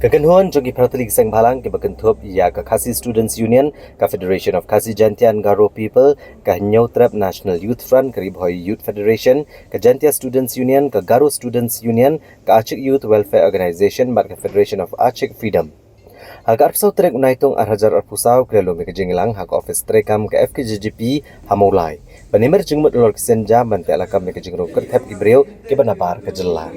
Kekenhuan jogi Pratolik Sang Balang ke Bekentup ia ke Khasi Students Union, ke Federation of Khasi Jantian Garo People, ke Nyautrap National Youth Front, ke Ribhoi Youth Federation, ke Jantia Students Union, ke Garo Students Union, ke Acik Youth Welfare Organisation, bat ke Federation of Acik Freedom. Hak arpsau trek unaitung arhajar arpusau ke lombe ke jengilang hak office trekam ke FKJGP hamulai. Banimer jengmut lor kesenja bantai alakam ke jengrung kertep ibreu ke banabar ke jelang.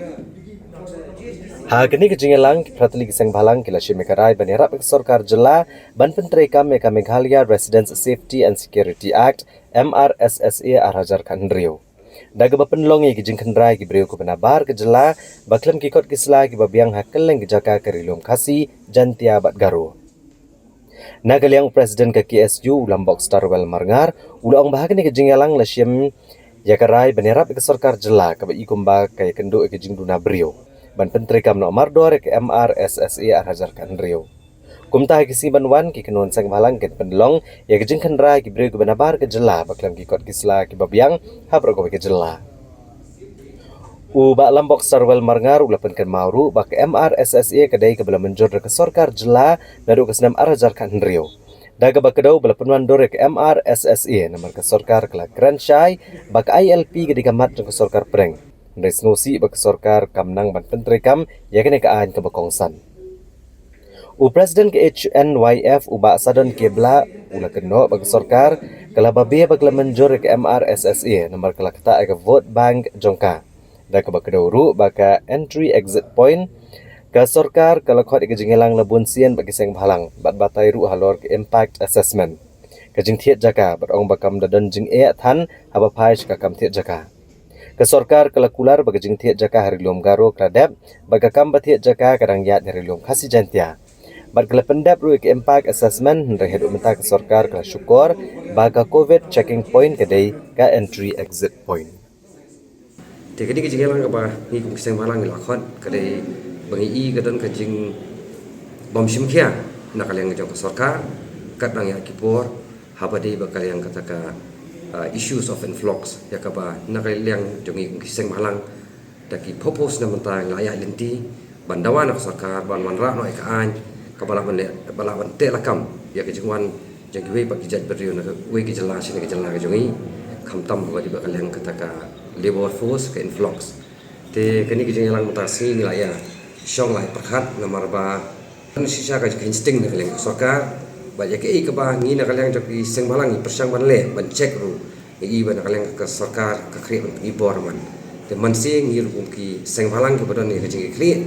Kini kejingelang Pratolik Sang Balang kila Shimekarai banirap ke Sorkar Jela ban pentrekam meka Meghalaya Residence Safety and Security Act MRSSA arhajar kanrio. Daga bapenlongi ke jingkendrai ke breu ke benabar ke Jela baklam kikot kisla ke babiang hakeleng ke jaka ke rilum Khasi Jantia bat Garo. Nagaliang Presiden ke KSU Lambok Starwell Marngar ulang bahagini ke jingelang lasyem yakarai banirap ke Sorkar Jela ke ikumba ke kenduk ke jingduna breu. Ban pentrekam no mardor ke MRSSA arhajar kanrio. Kumtah kisi banwan ki kenuan Sang Balang ke pendelong ya kejeng kendra ki breu ke benabar ke Jela baklam ki kot kisla ki babiang habro ke Jela. Bak Lambok Starwell Marngar ulapan kan mauru bak MRSSA kedai ke bela menjor ke Sorkar Jela nadu ke senam arhajar kanrio. Daga bakedau bela penuan dore ke MRSSA nomor ke Sorkar ke Grand Shai bak ILP ke dikamat ke Sorkar Preng. Resnosi bagi Sorkar kamnang ban pentrekam ya kene kaan ke Bekongsan. Presiden ke HNYF ubak sadon kebla ula keno bagi Sorkar kala babe bagi menjor ke MRSSA nomor kala kata ke vote bank jongka. Da ke bakedauru baka entry exit point ke Sorkar kala khot ke jengelang lebun sien bagi Sang Balang bat batai ru halor ke impact assessment. Ke jing thiet jaka bat ong bakam dadan jing tan haba paish ka kam thiet jaka. Ke Sorkar kelakular bagi jing thiet jaka hari lom Garo kradep bagi kam bathiet jaka kadang yat hari lom Khasi Jantia. Bat kala pendap ru ke impact assessment hendai heduk mentah ke Sorkar kala syukur bagi COVID checking point kedai ke entry exit point. Jadi ke jing lang apa ni kum Sang Balang lakon kedai bangi I kadang ke jing bom simkia nak kalian ngejong ke Sorkar kat nang ya kipor habadi bakal yang kata ka issues of influx ya kaba nakaliang jongi Sang Balang daki purpose na mentang layak linti bandawan nak Sorkar ban manra no kaan kabala balaban te lakam ya ke jingwan jangi we bagi jat beriu na we ke jelas ni ke jelas ke jongi khamtam badi bakal yang kata ka labor force ke influx te kini ke jingelang mutasi nilaya syong lai perkhat namar ba sisa ka insting na kaliang Sorkar banyak ke ba ngi na kaliang jadi Sang Balang i persang ban le ban check ru i ban kaliang ke Sorkar ke kri ban i bor man te man se ngi ru ki Sang Balang ke badan ni ke jingi kri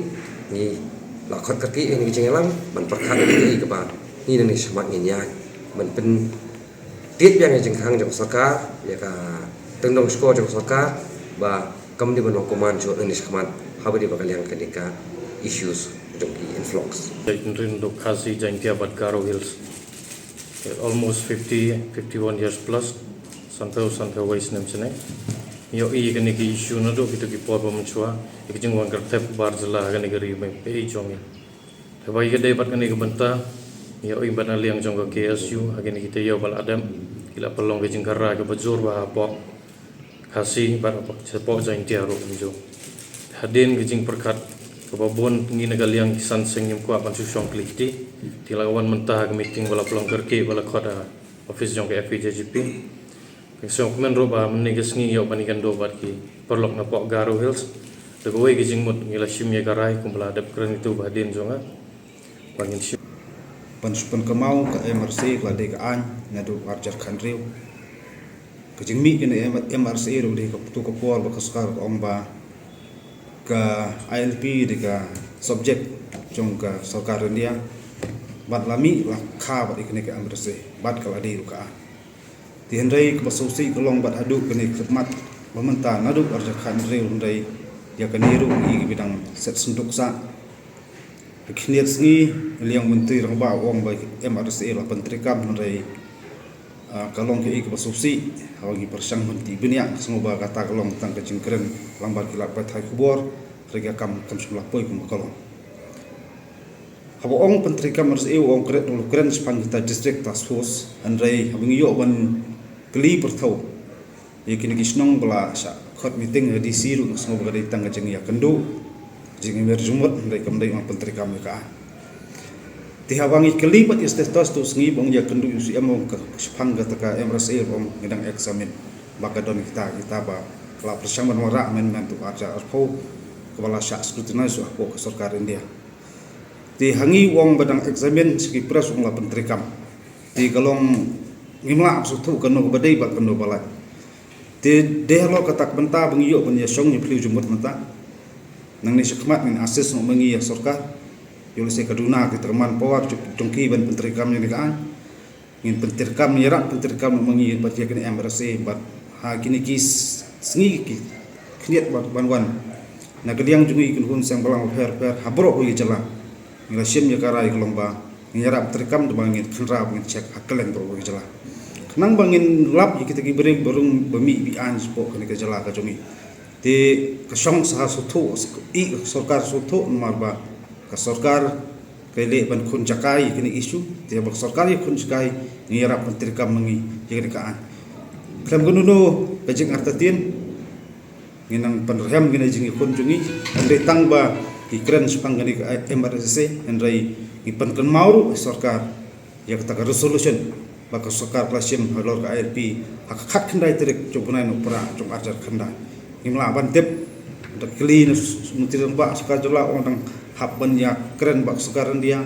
ni la khot ka ki ni jingi lang ban perkhat i ke ba ni ni semat ni nya man pen tiet yang jing khang jong Sorkar ya ka tengdong skor jong Sorkar ba kam di ban hukuman jo ni semat habadi bakal yang kenika issues jong influx Untuk Khasi Jantia bat Garo Hills almost 51 years plus sampai wais nem sene yo I kene ki issue na do kitu ki por bom chua ikjing wan kertep bar jela kene gari me pe jongi thaba ye dai bat kene ke banta yo I bana liang jong ke KSU kene kita yo bal adam kila pelong ke jingkara ke bajur ba pok Khasi bar pok sepo Jantia ro jo hadin ke jing perkat kebabon ngi nagaliang kisan sengim ko apan susong kliti tilawan mentah ke meeting wala pelong kerke wala khoda office jong ke FKJGP kesong men roba menigas ngi yo banikan do bat ki perlok na pok Garo Hills de goe ke jingmut ngila shimye garai kumbla adap kren itu badin jonga bangin shim pan kemau ke MRC klade ke an ngadu arjar kanriu ke jingmi kene MRC ru de ke tu ke por ke Sorkar ke omba ke ILP dekat subjek jong ke Sorkar India bat lami lah kha bat ikne ke amrse bat kala di ruka ti hendai ke basausi kolong bat adu kene khidmat mementah nadu arja khan reu hendai ya keniru I bidang set sunduk sa kiniat sengi liang menteri rang ba wong ba MRC la pentrikam hendai kalong ke basausi hawagi persang menti benia semoga kata kalong tang ke jingkren lambat kilap thai kubor rega kam sebelah poi kum kalong habo ong pentrikam RSE ong kret dulu kren sepang kita district task force andrai habing yo ban kli perthau yakini kisnong bala sa khot meeting di siru semoga dari tang ke jing ya kendo jing mer jumot andai kam dai ong pentrikam ka Tihawangi kelipat ististos tu sengi bang ya kendu usi emong ke sepang ke teka MRSA bang ngedang eksamen baka don kita ba kalau persamaan warak men tu aja arpo kepala syak scrutinize arpo ke sarkar India. Tihangi wong badang eksamen segi pras wong la pentrikam. Ti kalong ngimla absutu kanu badai bak kanu balai. Ti dehlo katak benta bang iyo ban ya song ni pliu jumut mata. Nang ni sekmat min asis no mengi ya sarkar. Yole se kaduna ke terman power jongki ban pentrikam ni kaan. Ngin pentrikam nyerak pentrikam mengi bat ya kini MRSA bat ha kini kis sengi kniat ban na kediang jungi kun hun sang balang per habro ko jala ngila sim ya karai kelomba nyarap terkam de bangin khenra bangin cek hakalen bro ko jala kenang bangin lap kita gi bering berung bemi bi an spo kan ke jala ka jungi te kasong sa sutu i sarkar sutu marba ka sarkar kele ban kun jakai kini isu te bak sarkar kun jakai nyarap terkam mengi jadi kaan klam gununo kajing artatin nginang penreham gina jingi kunjungi andai tangba ikran sepang gani MRSA andai ipan kan mauru sarkar ya kata resolution baka sarkar klasim halor ka IRP hak kendai terik cobunan upra cung ajar kendai ngimla bantep dak clean menteri ba sarkar jela orang habban ya keren bak sarkar dia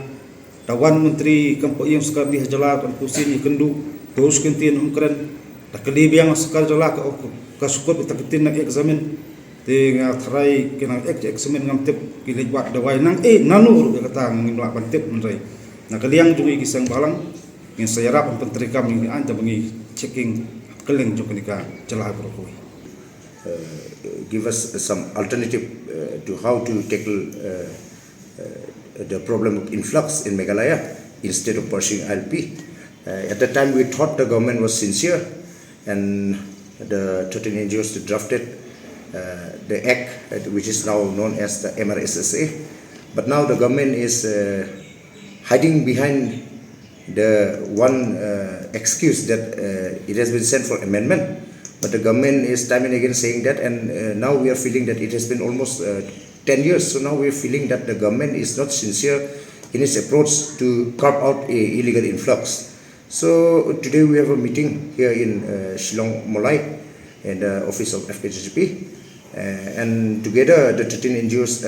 dawan menteri kampo yang sarkar dia jela kan kusin kendu terus kentin keren dak kelibiang sarkar jela ka sukut itakitin nak eksamen te nga tharai kena eksamen ngam tep kilej wat dawai nang nanu kata ngin lak bantep menrai na kaliang jungi kisang balang ngin sayarap pentrikam ni anta bangi checking keleng joknika celah brokoi give us some alternative to how to tackle the problem of influx in Meghalaya instead of pursuing ILP. At that time we thought the government was sincere and the 13 NGOs drafted the act which is now known as the MRSSA, but now the government is hiding behind the one excuse that it has been sent for amendment, but the government is time and again saying that, and now we are feeling that it has been almost 10 years, so now we are feeling that the government is not sincere in its approach to curb out illegal influx. So today we have a meeting here in Shillong Molai in the office of FKGP, and together the 13 NGOs,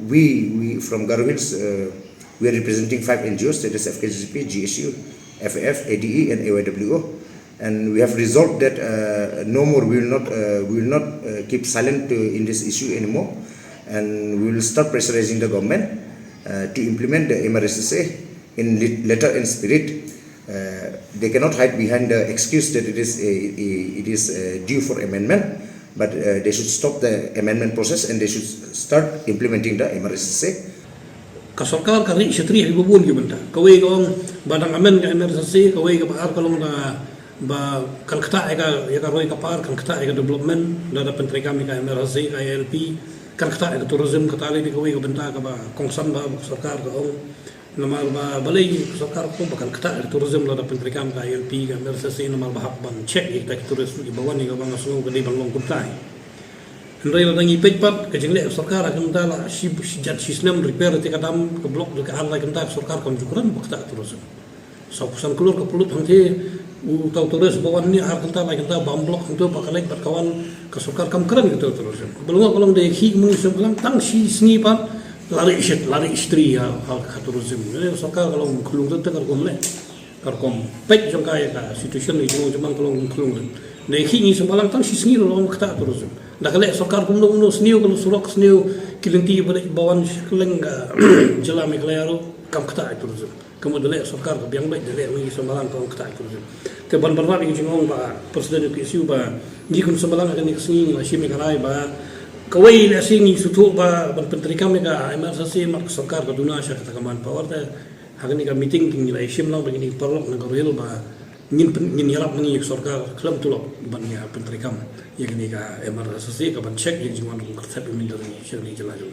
we from Garo Hills, we are representing 5 NGOs, that is FKGP, GSU, FAF, ADE and AYWO, and we have resolved that no more, we will not keep silent in this issue anymore, and we will start pressurizing the government to implement the MRSSA in letter and spirit. They cannot hide behind the excuse that it is due for amendment, but they should stop the amendment process and they should start implementing the MRSSA. Kasarkar kari setri ribubun ke benda. Kawai kong badang amen ke MRSSA, kawai ke par kalong da ba kan kata eka roi kapar kan kata eka development da pentrikam ke MRSSA ke ILP kan kata eka tourism kata le kawai ke benda ke ba kongsan ba sarkar ke ong namal ba balai sarkar ko bakal kata tourism la da pentrikam ka ILP ka MRSSA namal ba hak ban check ikta tourism di bawah ni ka bang asu ka di bang long kutai ndai la dangi pejpat ka jingle sarkar akan dala si jat sistem repair te kadam ke blok de ka hal kan tak sarkar kan jukuran bakta tourism so pesan keluar ke pulut hangte tau turis bawah ni har kan la kan bam blok hangtu bakalek bat kawan ka sarkar kam keren gitu tourism belum kolong de hi mu seblang tang si sngi pat lari istri ya hal tourism ni sarkar kalau kelung tu karkom le karkom pek jong kaya ka situation ni cuma kelung nei hi ni sembalang tang si sngi lo kata tourism dah kale sarkar kum no sniu kalau surok sniu kilinti bawan keleng jela me klero kam kata tourism kemudian le sarkar ka biang baik le ni sembalang kam kata tourism te ban ni jingong ba presiden PSU ba ni kun sembalang akan ni sngi la shimi karai ba kawai le singi sutu ba ban pentrikam ka MRSSA mak sarkar ka duna sya kata kaman power ta hakani ka meeting king la shim lang begini perlok na goril ba ngin yarap mengi sarkar kelam tulok ban ya pentrikam ya gini ka MRSSA ka ban check yang jingwan ko kerta pemindari syari jelajul